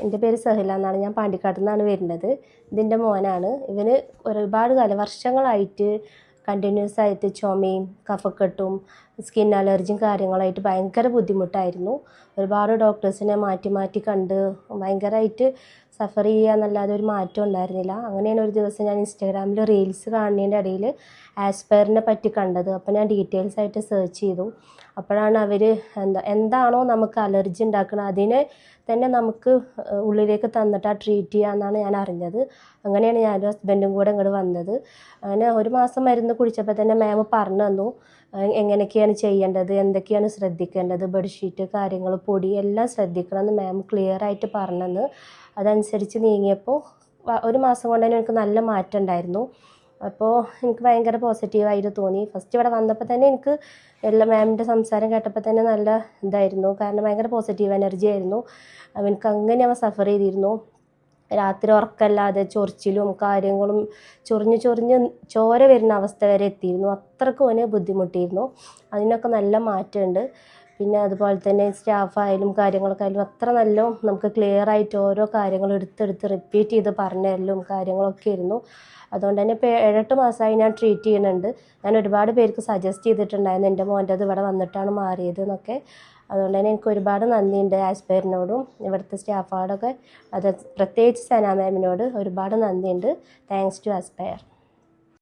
എൻ്റെ പേര് സഹില എന്നാണ്. ഞാൻ പാണ്ടിക്കാട്ടിൽ നിന്നാണ് വരുന്നത്. ഇതിൻ്റെ മോനാണ്. ഇവന് ഒരുപാട് കാലം വർഷങ്ങളായിട്ട് കണ്ടിന്യൂസ് ആയിട്ട് ചുമയും കഫക്കെട്ടും സ്കിൻ അലർജിയും കാര്യങ്ങളായിട്ട് ഭയങ്കര ബുദ്ധിമുട്ടായിരുന്നു. ഒരുപാട് ഡോക്ടേഴ്സിനെ മാറ്റി മാറ്റി കണ്ട് ഭയങ്കരമായിട്ട് സഫർ ചെയ്യുക എന്നല്ലാതെ ഒരു മാറ്റം ഉണ്ടായിരുന്നില്ല. അങ്ങനെയാണ് ഒരു ദിവസം ഞാൻ ഇൻസ്റ്റാഗ്രാമിൽ റീൽസ് കാണുന്നതിൻ്റെ ഇടയിൽ ആസ്പയറിനെ പറ്റി കണ്ടത്. അപ്പോൾ ഞാൻ ഡീറ്റെയിൽസ് ആയിട്ട് സെർച്ച് ചെയ്തു. അപ്പോഴാണ് അവർ എന്താണോ നമുക്ക് അലർജി ഉണ്ടാക്കുന്നത് അതിനെ തന്നെ നമുക്ക് ഉള്ളിലേക്ക് തന്നിട്ട് ട്രീറ്റ് ചെയ്യാമെന്നാണ് ഞാൻ അറിഞ്ഞത്. അങ്ങനെയാണ് ഞാനും ഹസ്ബൻഡും കൂടെ ഇങ്ങോട്ട് വന്നത്. അങ്ങനെ 1 മാസം മരുന്ന് കുടിച്ചപ്പോൾ തന്നെ മാം പറഞ്ഞു തന്നു എങ്ങനെയൊക്കെയാണ് ചെയ്യേണ്ടത്, എന്തൊക്കെയാണ് ശ്രദ്ധിക്കേണ്ടത്, ബെഡ്ഷീറ്റ് കാര്യങ്ങൾ പൊടി എല്ലാം ശ്രദ്ധിക്കണമെന്ന് മാം ക്ലിയർ ആയിട്ട് പറഞ്ഞു തന്നു. അതനുസരിച്ച് നീങ്ങിയപ്പോൾ 1 മാസം കൊണ്ട് തന്നെ എനിക്ക് നല്ല മാറ്റം ഉണ്ടായിരുന്നു. അപ്പോൾ എനിക്ക് ഭയങ്കര പോസിറ്റീവായിട്ട് തോന്നി. ഫസ്റ്റ് ഇവിടെ വന്നപ്പോൾ തന്നെ എനിക്ക് മാമിൻ്റെ സംസാരം കേട്ടപ്പോൾ തന്നെ നല്ല ഇതായിരുന്നു. കാരണം ഭയങ്കര പോസിറ്റീവ് എനർജി ആയിരുന്നു. എനിക്ക് അങ്ങനെ സഫർ ചെയ്തിരുന്നു. രാത്രി ഉറക്കമില്ലാതെ ചൊറിച്ചിലും കാര്യങ്ങളും ചൊറിഞ്ഞ് ചോര വരുന്ന അവസ്ഥ വരെ എത്തിയിരുന്നു. അത്രയ്ക്കും അവന് ബുദ്ധിമുട്ടിയിരുന്നു. അതിനൊക്കെ നല്ല മാറ്റമുണ്ട്. പിന്നെ അതുപോലെ തന്നെ സ്റ്റാഫായാലും കാര്യങ്ങളൊക്കെ ആയാലും അത്ര നല്ല നമുക്ക് ക്ലിയർ ആയിട്ട് ഓരോ കാര്യങ്ങളും എടുത്തെടുത്ത് റിപ്പീറ്റ് ചെയ്ത് പറഞ്ഞു തരലും കാര്യങ്ങളൊക്കെ ആയിരുന്നു. അതുകൊണ്ട് തന്നെ ഇപ്പോൾ 7-8 മാസമായി ഞാൻ ട്രീറ്റ് ചെയ്യുന്നുണ്ട്. ഞാൻ ഒരുപാട് പേർക്ക് സജസ്റ്റ് ചെയ്തിട്ടുണ്ടായിരുന്നു എൻ്റെ മോൻ്റെത് ഇവിടെ വന്നിട്ടാണ് മാറിയത് എന്നൊക്കെ. അതുകൊണ്ട് തന്നെ എനിക്ക് ഒരുപാട് നന്ദിയുണ്ട് ആസ്പയറിനോടും ഇവിടുത്തെ സ്റ്റാഫുകളോടൊക്കെ. അത് പ്രത്യേകിച്ച് സന മാമിനോട് ഒരുപാട് നന്ദിയുണ്ട്. Thanks to aspire.